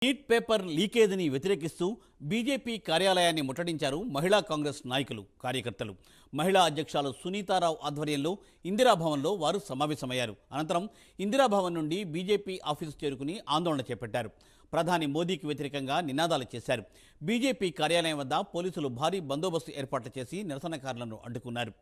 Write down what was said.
Neat paper లీకేజీని వ్యతిరేకిస్తూ BJP కార్యాలయాన్ని ముట్టడించారు మహిళా కాంగ్రెస్ నాయకులు కార్యకర్తలు. మహిళా అధ్యక్షులు సునీతారావు ఆధ్వర్యంలో ఇందిరాభవన్లో వారు సమావేశమయ్యారు. అనంతరం ఇందిరాభవన్ నుండి బీజేపీ ఆఫీసు చేరుకుని ఆందోళన చేపట్టారు. ప్రధాని మోదీకి వ్యతిరేకంగా నినాదాలు చేశారు. బీజేపీ కార్యాలయం వద్ద పోలీసులు భారీ బందోబస్తు ఏర్పాట్లు చేసి నిరసనకారులను అడ్డుకున్నారు.